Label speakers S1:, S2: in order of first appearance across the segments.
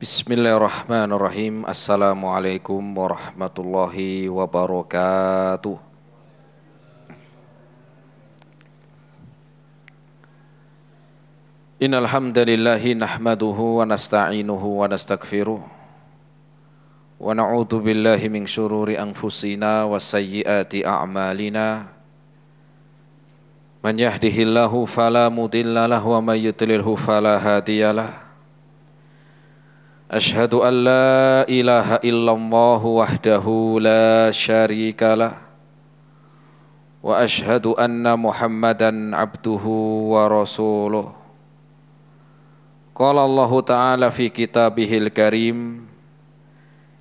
S1: Bismillahirrahmanirrahim. Assalamualaikum warahmatullahi wabarakatuh. Innal hamdalillahi nahmaduhu wa nasta'inuhu wa nastaghfiruh wa na'udzu billahi min syururi anfusina wa sayyiati a'malina. Man yahdihillahu fala mudilla lahu wa may yudlilhu fala hadiyalah. Ashhadu an la ilaha illallah wahdahu la syarikalah wa ashhadu anna Muhammadan abduhu wa rasuluh. Qala Allah Ta'ala fi kitabihil karim,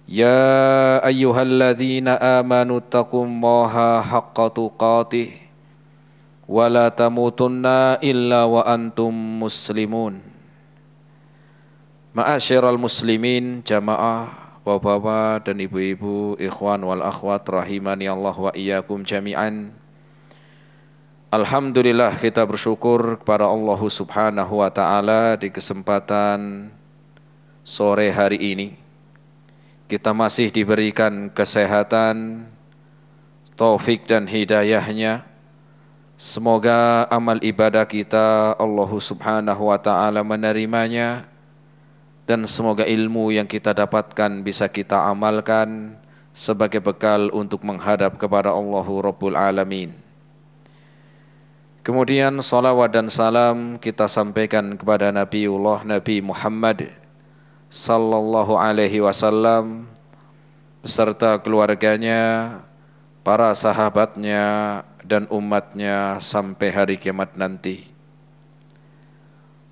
S1: ya ayyuhalladzina amanu taqullaha haqqa tuqatih wa la tamutunna illa wa antum muslimun. Ma'asyiral muslimin, jamaah, bapak-bapak dan ibu-ibu, ikhwan wal akhwat rahimani Allah wa iyyakum jami'an. Alhamdulillah, kita bersyukur kepada Allah Subhanahu wa taala di kesempatan sore hari ini. Kita masih diberikan kesehatan, taufik dan hidayahnya. Semoga amal ibadah kita Allah Subhanahu wa taala menerimanya. Dan semoga ilmu yang kita dapatkan bisa kita amalkan sebagai bekal untuk menghadap kepada Allahu Rabbul Alamin. Kemudian salawat dan salam kita sampaikan kepada Nabiullah Nabi Muhammad sallallahu alaihi wasallam beserta keluarganya, para sahabatnya dan umatnya sampai hari kiamat nanti.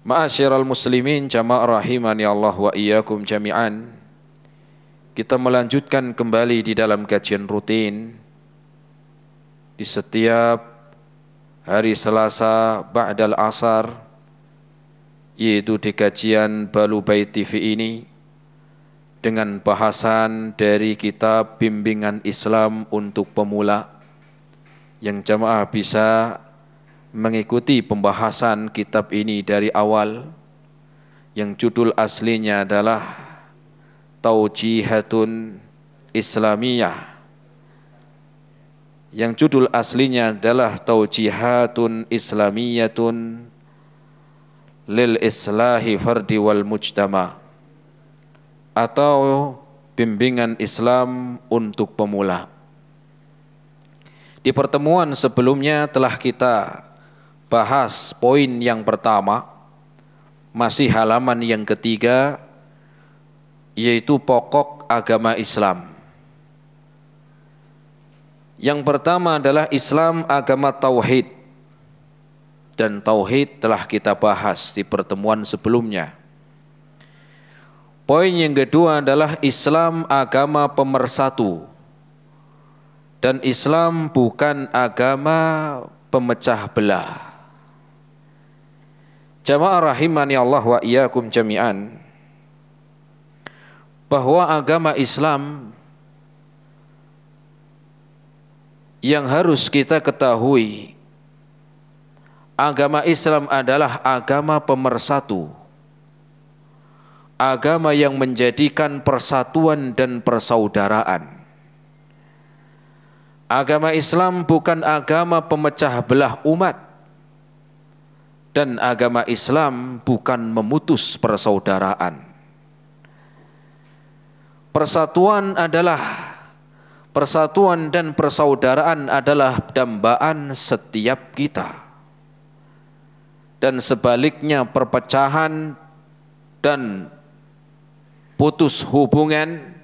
S1: Ma'asyiral muslimin, jamaah rahimani Allah wa iyyakum jami'an. Kita melanjutkan kembali di dalam kajian rutin di setiap hari Selasa ba'dal asar, yaitu di kajian Balu Bait TV ini dengan bahasan dari kitab Bimbingan Islam untuk Pemula yang jamaah bisa mengikuti pembahasan kitab ini dari awal, yang judul aslinya adalah Taujihatun Islamiyah, yang judul aslinya adalah Taujihatun Islamiyatun lil Islahi Fardi wal Mujtama, atau Bimbingan Islam untuk Pemula. Di pertemuan sebelumnya telah kita bahas poin yang pertama, masih halaman yang ketiga, yaitu pokok agama Islam. Yang pertama adalah Islam agama tauhid, dan tauhid telah kita bahas di pertemuan sebelumnya. Poin yang kedua adalah Islam agama pemersatu, dan Islam bukan agama pemecah belah. Jamaah rahimani Allah wa iyyakum jami'an, bahwa agama Islam yang harus kita ketahui, agama Islam adalah agama pemersatu, agama yang menjadikan persatuan dan persaudaraan. Agama Islam bukan agama pemecah belah umat, dan agama Islam bukan memutus persaudaraan. Persatuan dan persaudaraan adalah dambaan setiap kita. Dan sebaliknya perpecahan dan putus hubungan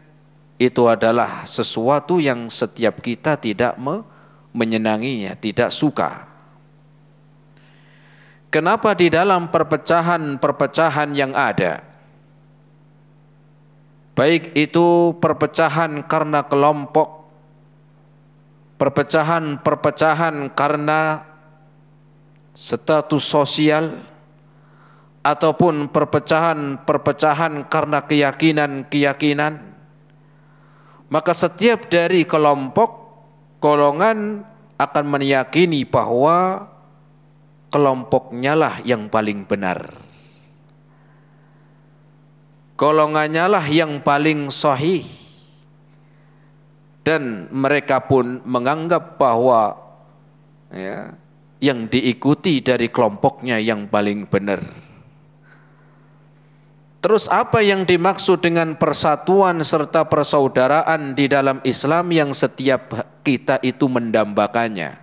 S1: itu adalah sesuatu yang setiap kita tidak menyenanginya, tidak suka. Kenapa di dalam perpecahan yang ada, baik itu perpecahan karena kelompok, perpecahan karena status sosial, ataupun perpecahan karena keyakinan, maka setiap dari kelompok, golongan akan meyakini bahwa kelompoknya lah yang paling benar. golongannya lah yang paling sahih, dan mereka pun menganggap bahwa ya, yang diikuti dari kelompoknya yang paling benar. Terus apa yang dimaksud dengan persatuan serta persaudaraan di dalam Islam yang setiap kita itu mendambakannya?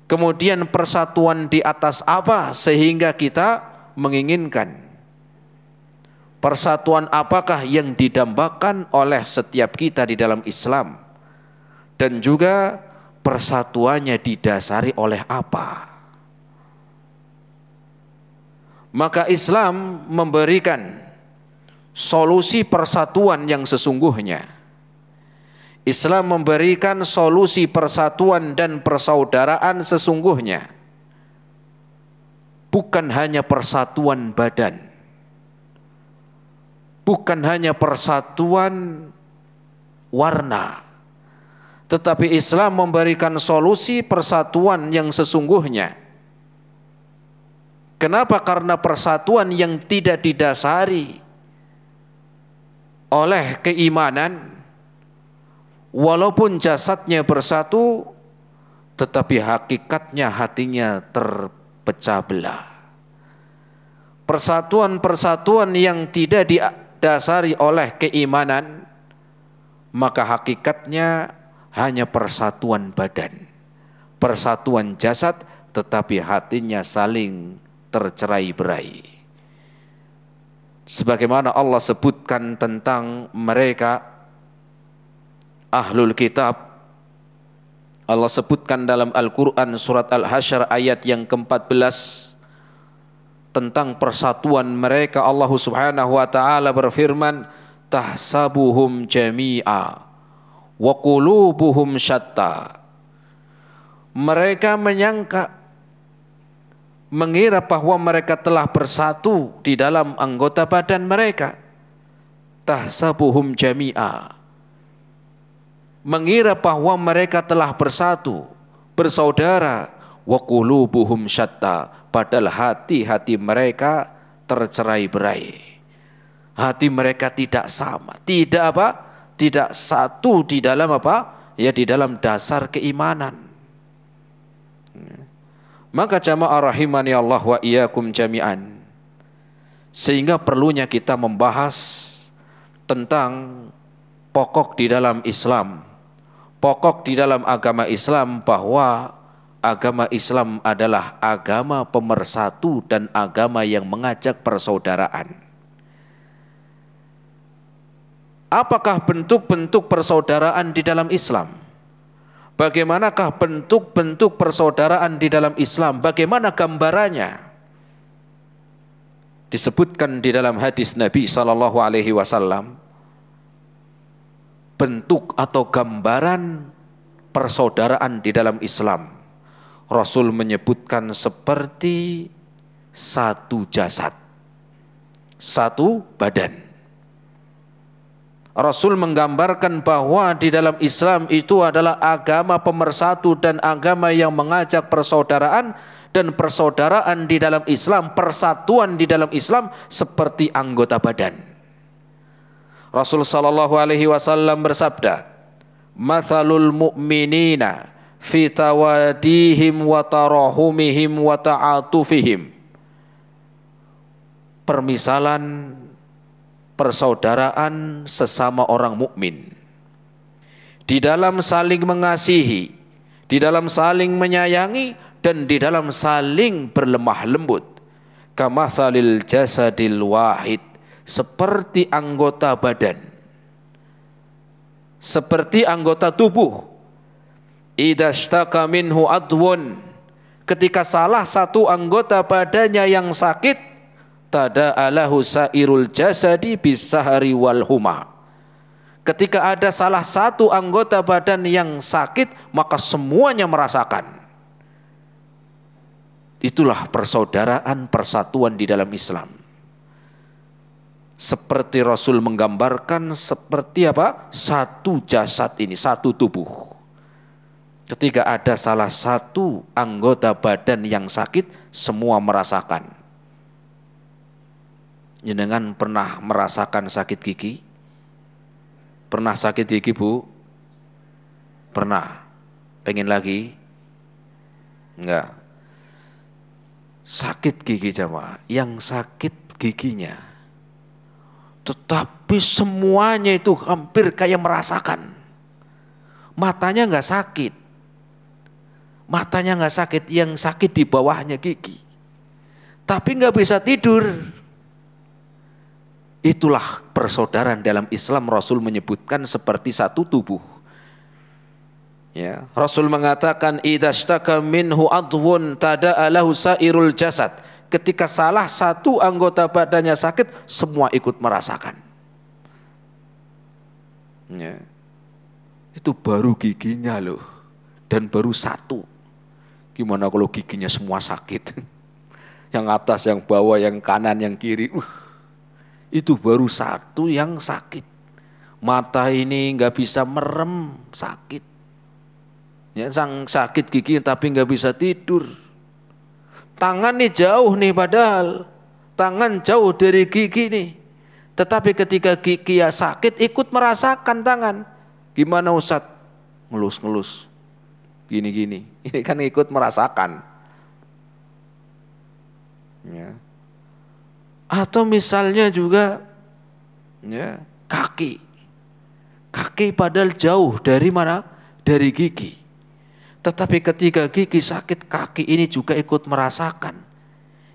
S1: Kemudian persatuan di atas apa sehingga kita menginginkan? Persatuan apakah yang didambakan oleh setiap kita di dalam Islam? Dan juga persatuannya didasari oleh apa? Maka Islam memberikan solusi persatuan yang sesungguhnya. Islam memberikan solusi persatuan dan persaudaraan sesungguhnya. Bukan hanya persatuan badan, bukan hanya persatuan warna, tetapi Islam memberikan solusi persatuan yang sesungguhnya. Kenapa? Karena persatuan yang tidak didasari oleh keimanan, walaupun jasadnya bersatu, tetapi hakikatnya hatinya terpecah belah. Persatuan-persatuan yang tidak didasari oleh keimanan, maka hakikatnya hanya persatuan badan, persatuan jasad, tetapi hatinya saling tercerai-berai. Sebagaimana Allah sebutkan tentang mereka Ahlul Kitab, Allah sebutkan dalam Al-Quran surat Al-Hasyr ayat yang ke-14 tentang persatuan mereka. Allah Subhanahu wa ta'ala berfirman, tahsabuhum jami'a wa qulubuhum syatta. Mereka mengira bahwa mereka telah bersatu di dalam anggota badan mereka. Tahsabuhum jami'a, mengira bahwa mereka telah bersatu, bersaudara. Wa qulubuhum syatta, padahal hati-hati mereka tercerai-berai. Hati mereka tidak sama, tidak apa? Tidak satu di dalam apa? Ya, di dalam dasar keimanan. Maka jamaah rahimani Allah wa iyyakum jami'an, sehingga perlunya kita membahas tentang pokok di dalam Islam, pokok di dalam agama Islam, bahwa agama Islam adalah agama pemersatu dan agama yang mengajak persaudaraan. Apakah bentuk-bentuk persaudaraan di dalam Islam? Bagaimanakah bentuk-bentuk persaudaraan di dalam Islam? Bagaimana gambarannya? Disebutkan di dalam hadis Nabi SAW, bentuk atau gambaran persaudaraan di dalam Islam. Rasul menyebutkan seperti satu jasad, satu badan. Rasul menggambarkan bahwa di dalam Islam itu adalah agama pemersatu dan agama yang mengajak persaudaraan, dan persaudaraan di dalam Islam, persatuan di dalam Islam seperti anggota badan. Rasul sallallahu alaihi wasallam bersabda, "Matsalul mu'minina fi tawadihim wa tarahumihim wa ta'atufihim." Permisalan persaudaraan sesama orang mukmin di dalam saling mengasihi, di dalam saling menyayangi, dan di dalam saling berlemah lembut. Kamatsalil jasadil wahid, seperti anggota badan, seperti anggota tubuh. Idza ishtaka minhu adwun, ketika salah satu anggota badannya yang sakit, tada'alahu sairul jasadi bisahari wal huma. Ketika ada salah satu anggota badan yang sakit, maka semuanya merasakan. Itulah persaudaraan, persatuan di dalam Islam. Seperti Rasul menggambarkan seperti apa? Satu jasad ini, satu tubuh. Ketika ada salah satu anggota badan yang sakit, semua merasakan. Jenengan pernah merasakan sakit gigi? Pernah sakit gigi, Bu? Pernah. Pengen lagi? Enggak. Sakit gigi jamaah, yang sakit giginya. Tetapi semuanya itu hampir kayak merasakan. Matanya enggak sakit. Matanya enggak sakit, yang sakit di bawahnya gigi. Tapi enggak bisa tidur. Itulah persaudaraan dalam Islam. Rasul menyebutkan seperti satu tubuh. Ya, Rasul mengatakan idzastaka minhu adwun tada'a lahu sairul jasad. Ketika salah satu anggota badannya sakit, semua ikut merasakan. Ya. Itu baru giginya loh, dan baru satu. Gimana kalau giginya semua sakit? Yang atas, yang bawah, yang kanan, yang kiri. Itu baru satu yang sakit. Mata ini nggak bisa merem, sakit. Ya, sang sakit gigi tapi nggak bisa tidur. Tangan nih jauh nih, padahal tangan jauh dari gigi nih. Tetapi ketika gigi ya sakit, ikut merasakan tangan. Gimana Ustadz? Ngelus-ngelus. Gini-gini. Ini kan ikut merasakan. Ya. Atau misalnya juga ya, kaki padahal jauh dari mana? Dari gigi. Tetapi ketika gigi sakit, kaki ini juga ikut merasakan.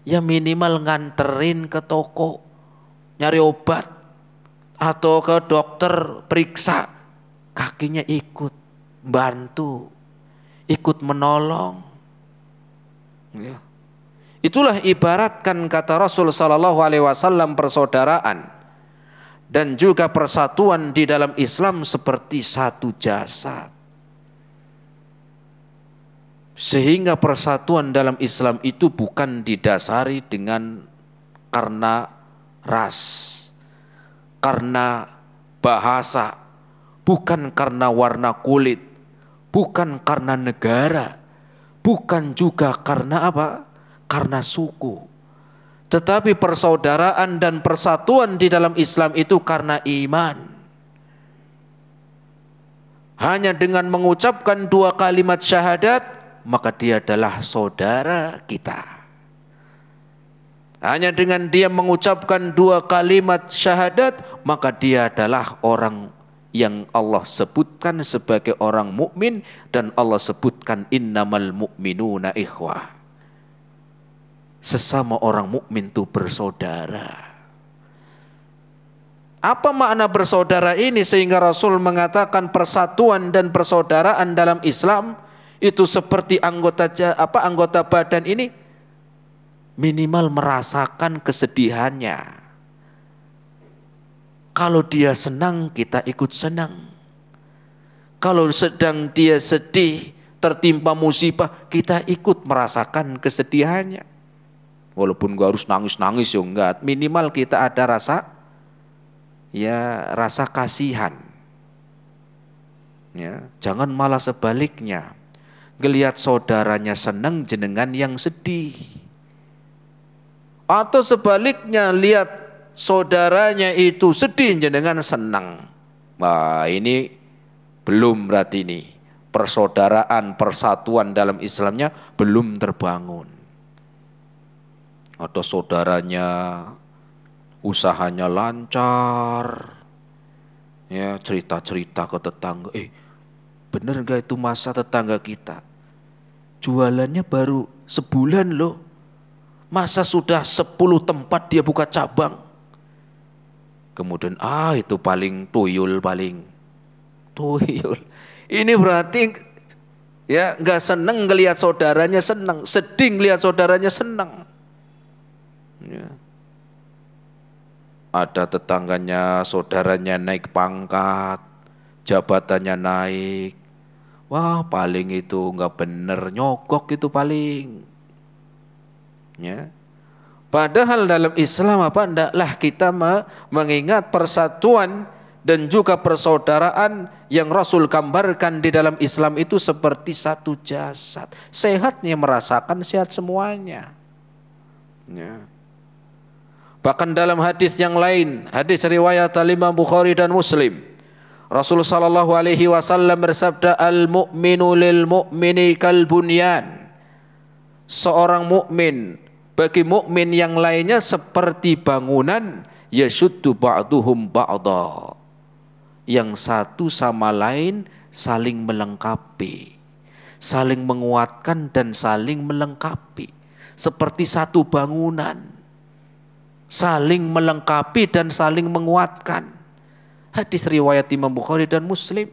S1: Ya minimal nganterin ke toko, nyari obat, atau ke dokter periksa, kakinya ikut bantu, ikut menolong. Ya. Itulah ibaratkan kata Rasul sallallahu alaihi wasallam persaudaraan dan juga persatuan di dalam Islam seperti satu jasad. Sehingga persatuan dalam Islam itu bukan didasari dengan karena ras, karena bahasa, bukan karena warna kulit, bukan karena negara, bukan juga karena apa? Karena suku. Tetapi persaudaraan dan persatuan di dalam Islam itu karena iman. Hanya dengan mengucapkan 2 kalimat syahadat, maka dia adalah saudara kita. Hanya dengan dia mengucapkan 2 kalimat syahadat, maka dia adalah orang yang Allah sebutkan sebagai orang mukmin, dan Allah sebutkan innamal mu'minuna ikhwah. Sesama orang mukmin itu bersaudara. Apa makna bersaudara ini sehingga Rasul mengatakan persatuan dan persaudaraan dalam Islam itu seperti anggota badan ini minimal merasakan kesedihannya. Kalau dia senang, kita ikut senang. Kalau sedang dia sedih, tertimpa musibah, kita ikut merasakan kesedihannya. Walaupun gak harus nangis-nangis ya enggak, minimal kita ada rasa kasihan. Ya, jangan malah sebaliknya. Ngelihat saudaranya senang, jenengan yang sedih. Atau sebaliknya, lihat saudaranya itu sedih, jenengan senang. Wah, ini belum berarti ini. Persaudaraan, persatuan dalam Islamnya belum terbangun. Atau saudaranya usahanya lancar, ya cerita-cerita ke tetangga, bener gak itu masa tetangga kita jualannya baru sebulan loh, masa sudah 10 tempat dia buka cabang. Kemudian itu paling tuyul. Ini berarti ya nggak seneng ngelihat saudaranya senang, sedih ngelihat saudaranya senang. Ya. Ada tetangganya, saudaranya naik pangkat, jabatannya naik. Wah, paling itu nggak bener, nyogok itu paling. Ya. Padahal dalam Islam hendaklah kita mengingat persatuan dan juga persaudaraan yang Rasul gambarkan di dalam Islam itu seperti satu jasad. Sehatnya merasakan sehat semuanya. Ya. Bahkan dalam hadis yang lain, hadis riwayat Imam Bukhari dan Muslim, Rasul sallallahu alaihi wasallam bersabda, al-mu'minu lil mu'mini kal bunyan. Seorang mukmin bagi mukmin yang lainnya seperti bangunan, yashuddu ba'duhum ba'dha. Yang satu sama lain saling melengkapi, saling menguatkan dan saling melengkapi. Seperti satu bangunan, saling melengkapi dan saling menguatkan. Hadis riwayat Imam Bukhari dan Muslim.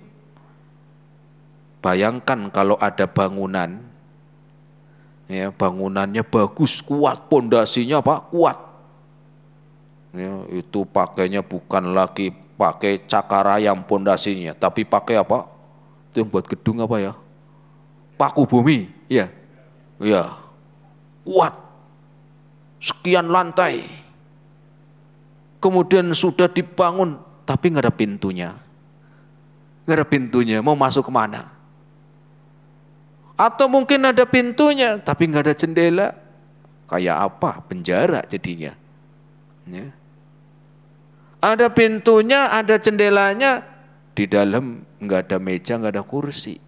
S1: Bayangkan kalau ada bangunan, ya, bangunannya bagus, kuat, pondasinya apa? Kuat. Ya, itu pakainya bukan lagi pakai cakar ayam pondasinya, tapi pakai apa? Itu yang buat gedung apa ya? Paku bumi, ya, ya, kuat. Sekian lantai. Kemudian sudah dibangun, tapi nggak ada pintunya. Nggak ada pintunya, mau masuk kemana? Atau mungkin ada pintunya, tapi nggak ada jendela. Kayak apa? Penjara jadinya. Ya. Ada pintunya, ada jendelanya, di dalam nggak ada meja, nggak ada kursi.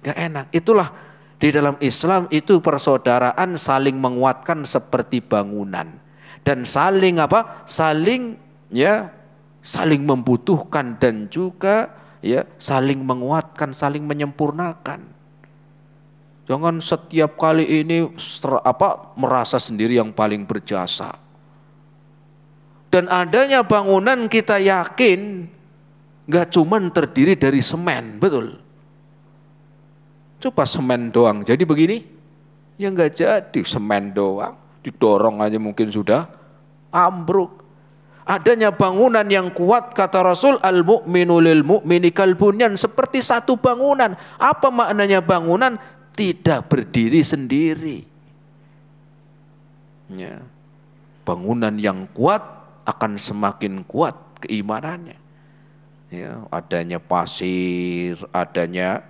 S1: Nggak enak. Itulah di dalam Islam itu persaudaraan saling menguatkan seperti bangunan. Dan saling apa? Saling ya, saling membutuhkan dan juga ya saling menguatkan, saling menyempurnakan. Jangan setiap kali ini merasa sendiri yang paling berjasa. Dan adanya bangunan kita yakin nggak cuman terdiri dari semen, betul? Coba semen doang jadi begini? Ya nggak jadi, semen doang didorong aja mungkin sudah ambruk. Adanya bangunan yang kuat, kata Rasul, al-mu'minu lil mu'mini kal bunyan, seperti satu bangunan. Apa maknanya bangunan? Tidak berdiri sendiri. Ya. Bangunan yang kuat akan semakin kuat keimanannya. Ya, adanya pasir, adanya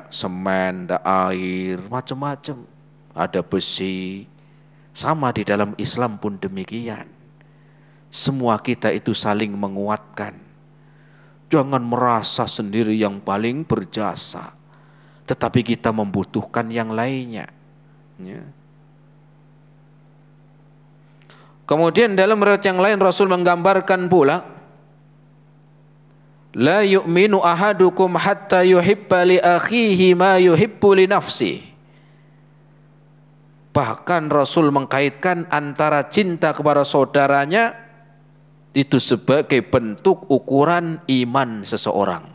S1: semen, air, macam-macam. Ada besi. Sama di dalam Islam pun demikian. Semua kita itu saling menguatkan. Jangan merasa sendiri yang paling berjasa, tetapi kita membutuhkan yang lainnya. Ya. Kemudian dalam riwayat yang lain Rasul menggambarkan pula, la yu'minu ahadukum hatta yuhibba li akhihi ma yuhibbu li nafsihi. Bahkan Rasul mengkaitkan antara cinta kepada saudaranya itu sebagai bentuk ukuran iman seseorang.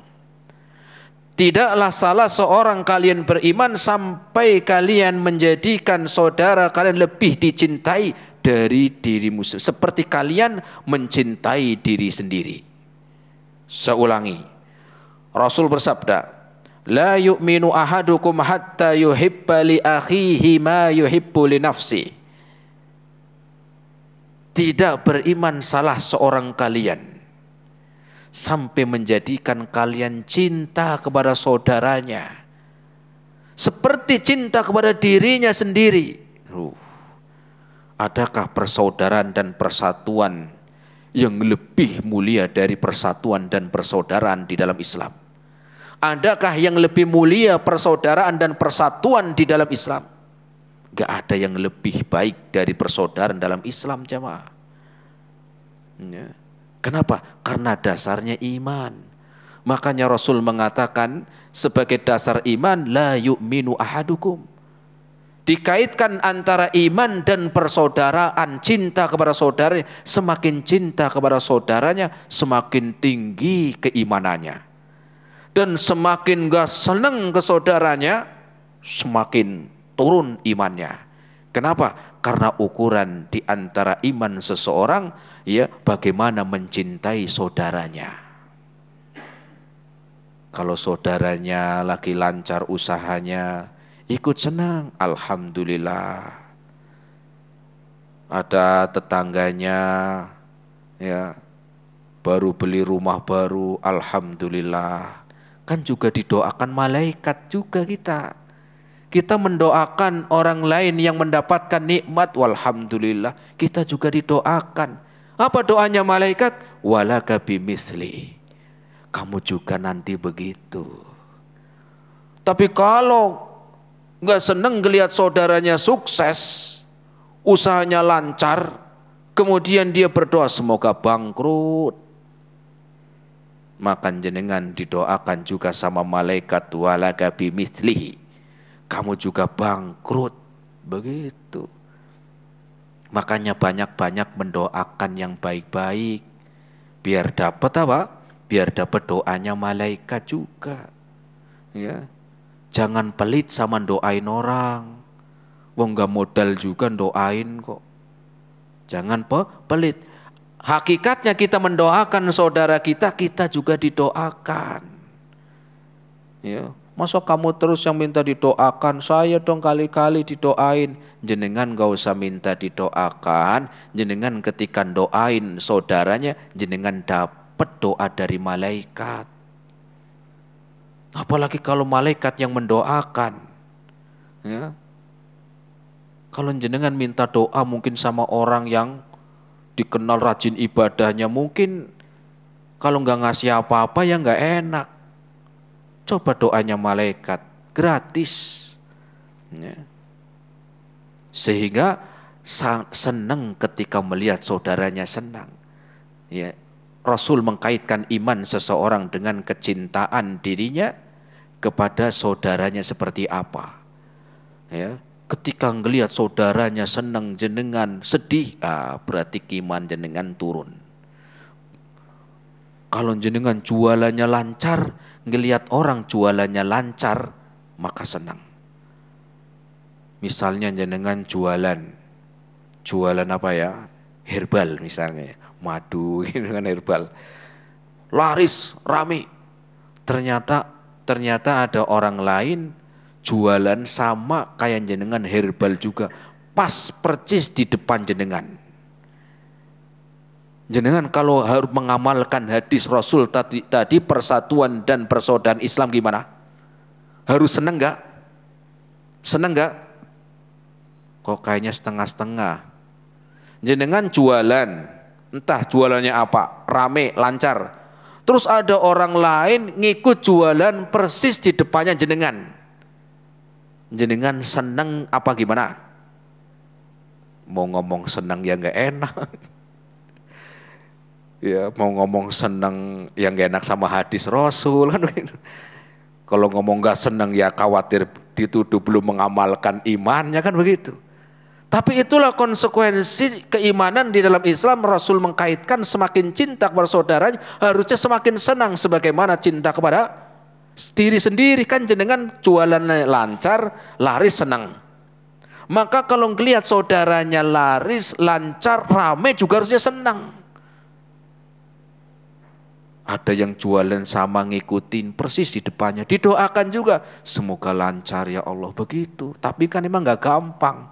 S1: Tidaklah salah seorang kalian beriman sampai kalian menjadikan saudara kalian lebih dicintai dari dirimu, seperti kalian mencintai diri sendiri. Saya ulangi, Rasul bersabda, la yu'minu ahadukum hatta yuhibba li akhihi ma yuhibbu li nafsi. Tidak beriman salah seorang kalian sampai menjadikan kalian cinta kepada saudaranya seperti cinta kepada dirinya sendiri. Adakah persaudaraan dan persatuan yang lebih mulia dari persatuan dan persaudaraan di dalam Islam? Adakah yang lebih mulia persaudaraan dan persatuan di dalam Islam? Gak ada yang lebih baik dari persaudaraan dalam Islam, jamaah. Ya. Kenapa? Karena dasarnya iman. Makanya Rasul mengatakan sebagai dasar iman, la yu'minu ahadukum. Dikaitkan antara iman dan persaudaraan, cinta kepada saudaranya. Semakin cinta kepada saudaranya, semakin tinggi keimanannya. Dan semakin gak senang ke saudaranya, semakin turun imannya. Kenapa? Karena ukuran di antara iman seseorang, ya, bagaimana mencintai saudaranya. Kalau saudaranya lagi lancar usahanya, ikut senang, alhamdulillah. Ada tetangganya, ya, baru beli rumah baru, alhamdulillah. Kan juga didoakan malaikat juga kita. Kita mendoakan orang lain yang mendapatkan nikmat, walhamdulillah, kita juga didoakan. Apa doanya malaikat? Walaka bimithli. Kamu juga nanti begitu. Tapi kalau nggak seneng ngelihat saudaranya sukses, usahanya lancar, kemudian dia berdoa semoga bangkrut, maka jenengan didoakan juga sama malaikat, walaka bimithlihi. Kamu juga bangkrut. Begitu. Makanya banyak-banyak mendoakan yang baik-baik. Biar dapat apa? Biar dapat doanya malaikat juga. Ya. Jangan pelit sama doain orang. Wong gak modal juga doain kok. Jangan pelit. Hakikatnya kita mendoakan saudara kita, kita juga didoakan. Ya. Masa kamu terus yang minta didoakan? Saya dong kali-kali didoain. Jenengan gak usah minta didoakan. Jenengan ketika doain saudaranya, jenengan dapat doa dari malaikat. Apalagi kalau malaikat yang mendoakan. Ya. Kalau jenengan minta doa mungkin sama orang yang dikenal rajin ibadahnya, mungkin kalau gak ngasih apa-apa ya gak enak. Coba doanya malaikat, gratis. Ya. Sehingga senang ketika melihat saudaranya senang. Ya. Rasul mengkaitkan iman seseorang dengan kecintaan dirinya kepada saudaranya seperti apa. Ya. Ketika ngelihat saudaranya senang, jenengan sedih, berarti iman jenengan turun. Kalau jenengan jualannya lancar, ngelihat orang jualannya lancar, maka senang. Misalnya jenengan jualan apa ya? Herbal misalnya, madu gitu kan, herbal. Laris, rame. Ternyata ada orang lain jualan sama kayak jenengan herbal juga, pas percis di depan jenengan. Jenengan kalau harus mengamalkan hadis Rasul tadi persatuan dan persaudaraan Islam gimana? Harus seneng gak? Seneng gak? Kok kayaknya setengah-setengah. Jenengan jualan, entah jualannya apa, rame, lancar. Terus ada orang lain ngikut jualan persis di depannya jenengan. Jenengan seneng apa gimana? Mau ngomong seneng ya gak enak. Ya, mau ngomong seneng yang gak enak sama hadis Rasul kan gitu. Kalau ngomong gak seneng ya khawatir dituduh belum mengamalkan imannya kan begitu. Tapi itulah konsekuensi keimanan di dalam Islam. Rasul mengkaitkan semakin cinta kepada saudaranya harusnya semakin senang sebagaimana cinta kepada diri sendiri. Kan jenengan jualannya lancar, laris, senang. Maka kalau ngelihat saudaranya laris, lancar, rame juga harusnya senang. Ada yang jualan sama ngikutin persis di depannya, didoakan juga, semoga lancar ya Allah, begitu. Tapi kan emang gak gampang.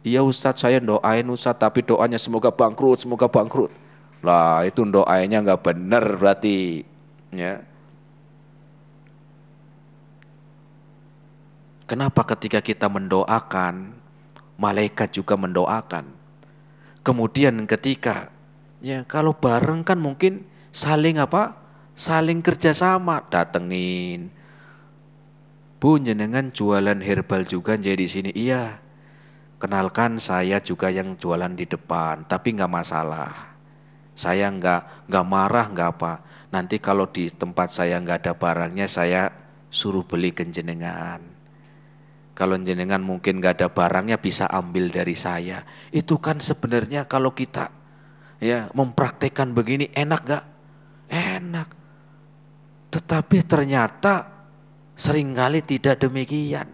S1: Iya Ustadz, saya doain Ustadz, tapi doanya semoga bangkrut, semoga bangkrut. Lah itu doanya gak benar berarti. Ya. Kenapa ketika kita mendoakan, malaikat juga mendoakan. Kemudian ketika, ya kalau bareng kan mungkin saling apa? Saling kerjasama, datengin. Bu, jenengan jualan herbal juga jadi di sini. Iya. Kenalkan saya juga yang jualan di depan, tapi nggak masalah. Saya nggak marah, nggak apa. Nanti kalau di tempat saya nggak ada barangnya, saya suruh beli ke jenengan. Kalau jenengan mungkin nggak ada barangnya, bisa ambil dari saya. Itu kan sebenarnya kalau kita ya mempraktekkan begini enak nggak? Enak. Tetapi ternyata seringkali tidak demikian.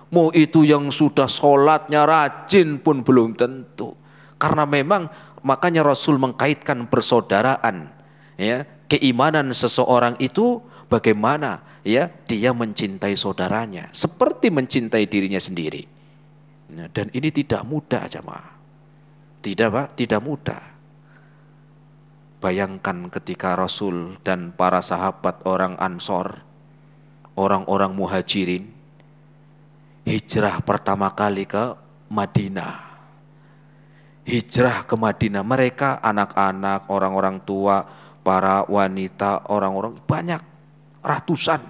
S1: Mau itu yang sudah sholatnya rajin pun belum tentu. Karena memang makanya Rasul mengkaitkan persaudaraan. Ya, keimanan seseorang itu bagaimana ya dia mencintai saudaranya seperti mencintai dirinya sendiri. Nah, dan ini tidak mudah jemaah. Tidak mudah. Bayangkan ketika Rasul dan para sahabat orang Ansor, orang-orang Muhajirin, hijrah pertama kali ke Madinah. Hijrah ke Madinah, mereka anak-anak, orang-orang tua, para wanita, orang-orang banyak, ratusan.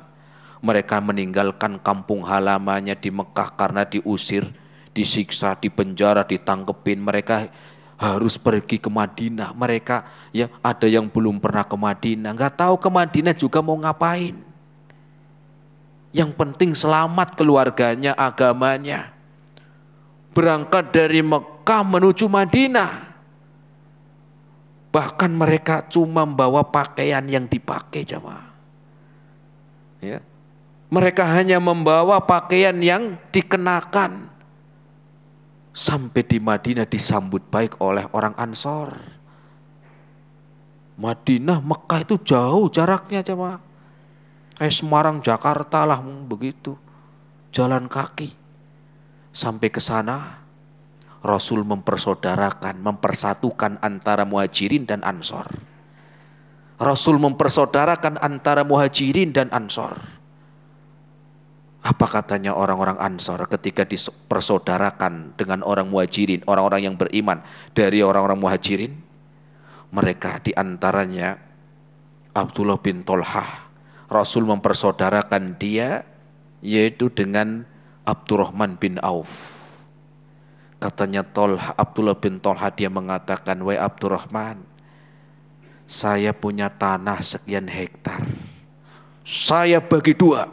S1: Mereka meninggalkan kampung halamannya di Mekah karena diusir, disiksa, dipenjara, ditangkepin. Mereka harus pergi ke Madinah. Mereka ya ada yang belum pernah ke Madinah, nggak tahu ke Madinah juga mau ngapain. Yang penting selamat keluarganya, agamanya. Berangkat dari Mekah menuju Madinah. Bahkan mereka cuma membawa pakaian yang dipakai jamaah. Ya. Mereka hanya membawa pakaian yang dikenakan. Sampai di Madinah disambut baik oleh orang Ansor. Madinah, Mekah itu jauh jaraknya jamaah. Kayak Semarang, Jakarta lah begitu. Jalan kaki. Sampai ke sana Rasul mempersaudarakan, mempersatukan antara Muhajirin dan Ansor. Rasul mempersaudarakan antara Muhajirin dan Ansor. Apa katanya orang-orang Ansor ketika dipersaudarakan dengan orang Muhajirin, orang-orang yang beriman dari orang-orang Muhajirin? Mereka diantaranya Abdullah bin Tolhah. Rasul mempersaudarakan dia yaitu dengan Abdurrahman bin Auf. Katanya Abdullah bin Tolhah, dia mengatakan, wahai Abdurrahman, saya punya tanah sekian hektar. Saya bagi dua.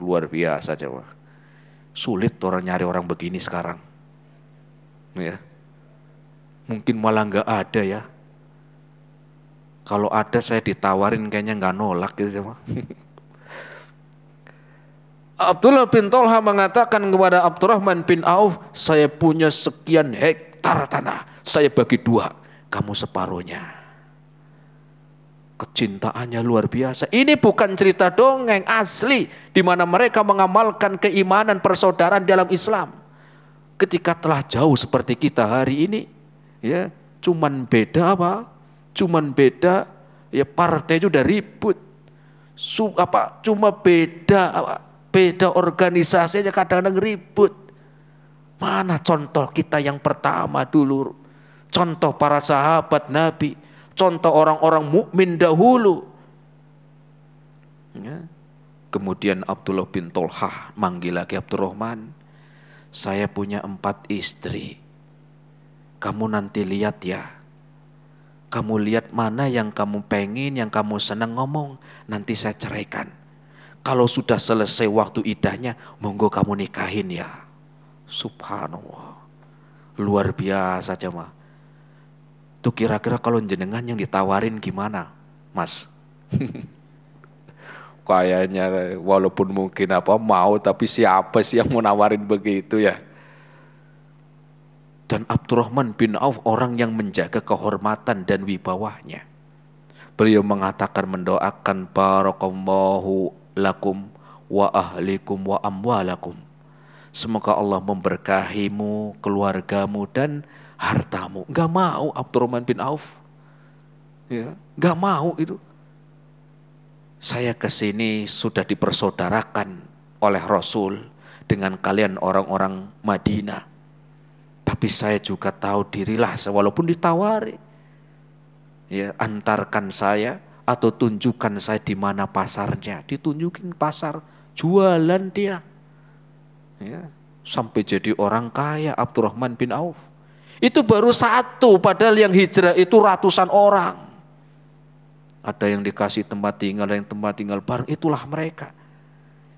S1: Luar biasa coba. Sulit orang nyari orang begini sekarang. Ya. Mungkin malah nggak ada ya. Kalau ada saya ditawarin kayaknya nggak nolak gitu coba. Abdullah bin Tolhah mengatakan kepada Abdurrahman bin Auf, saya punya sekian hektar tanah, saya bagi dua, kamu separuhnya. Kecintaannya luar biasa. Ini bukan cerita dongeng, asli, di mana mereka mengamalkan keimanan persaudaraan dalam Islam. Ketika telah jauh seperti kita hari ini, ya, cuman beda apa? Cuman beda, ya partai itu udah ribut. Cuma beda apa? Beda organisasi aja kadang-kadang ribut. Mana contoh kita yang pertama dulu? Contoh para sahabat Nabi, contoh orang-orang mukmin dahulu. Ya. Kemudian Abdullah bin Tolhah manggil lagi Abdurrahman, saya punya 4 istri. Kamu nanti lihat ya. Kamu lihat mana yang kamu pengen, yang kamu senang ngomong, nanti saya ceraikan. Kalau sudah selesai waktu idahnya, monggo kamu nikahin ya. Subhanallah. Luar biasa jemaah. Tuh kira-kira kalau jenengan yang ditawarin gimana, Mas? Kayaknya walaupun mungkin mau, tapi siapa sih yang mau nawarin begitu ya? Dan Abdurrahman bin Auf orang yang menjaga kehormatan dan wibawahnya. Beliau mengatakan, mendoakan barakallahu lakum wa ahlikum wa amwalakum. Semoga Allah memberkahimu, keluargamu dan hartamu. Enggak mau Abdurrahman bin Auf. Ya, enggak mau itu. Saya kesini sudah dipersaudarakan oleh Rasul dengan kalian orang-orang Madinah. Tapi saya juga tahu dirilah, walaupun ditawari. Ya, antarkan saya atau tunjukkan saya di mana pasarnya. Ditunjukin pasar, jualan dia. Ya, sampai jadi orang kaya Abdurrahman bin Auf. Itu baru 1, padahal yang hijrah itu ratusan orang. Ada yang dikasih tempat tinggal, ada yang tempat tinggal bareng, itulah mereka.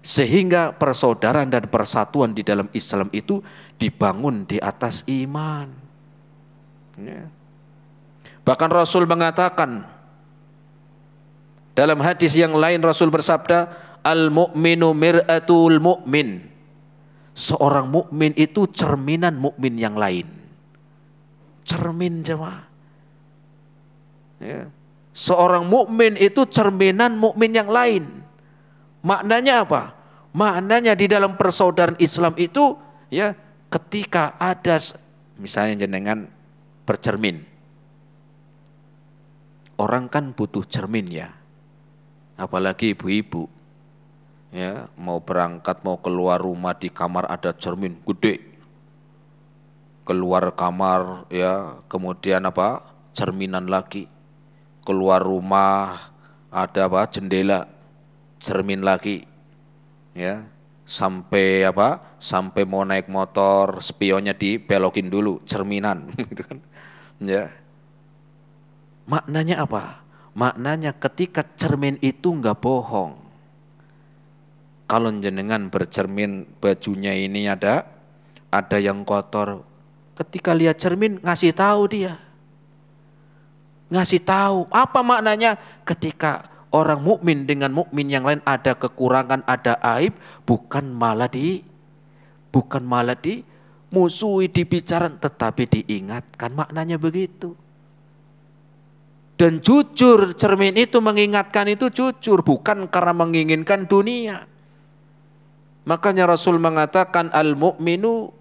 S1: Sehingga persaudaraan dan persatuan di dalam Islam itu dibangun di atas iman. Ya. Bahkan Rasul mengatakan, dalam hadis yang lain Rasul bersabda, al-mu'minu mir'atul mu'min. Seorang mukmin itu cerminan mukmin yang lain. Cermin jemaah. Ya. Seorang mukmin itu cerminan mukmin yang lain. Maknanya apa? Maknanya di dalam persaudaraan Islam itu, ya, ketika ada misalnya jenengan bercermin. Orang kan butuh cermin ya. Apalagi ibu-ibu. Ya, mau berangkat, mau keluar rumah, di kamar ada cermin gede. Keluar kamar ya, kemudian apa? Cerminan lagi. Keluar rumah ada apa? Jendela, cermin lagi. Ya. Sampai apa? Sampai mau naik motor, spionnya dibelokin dulu, cerminan. Ya. Maknanya apa? Maknanya ketika cermin itu enggak bohong. Kalau jenengan bercermin bajunya ini ada yang kotor. Ketika lihat cermin ngasih tahu dia. Ngasih tahu. Apa maknanya? Ketika orang mukmin dengan mukmin yang lain ada kekurangan, ada aib, bukan malah musuhi, dibicarakan, tetapi diingatkan. Maknanya begitu. Dan jujur, cermin itu mengingatkan itu jujur, bukan karena menginginkan dunia. Makanya Rasul mengatakan al-mu'minu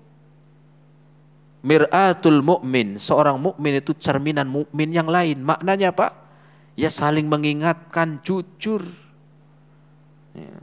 S1: mir'atul mu'min. Seorang mukmin itu cerminan mukmin yang lain. Maknanya apa? Ya saling mengingatkan, jujur. Ya.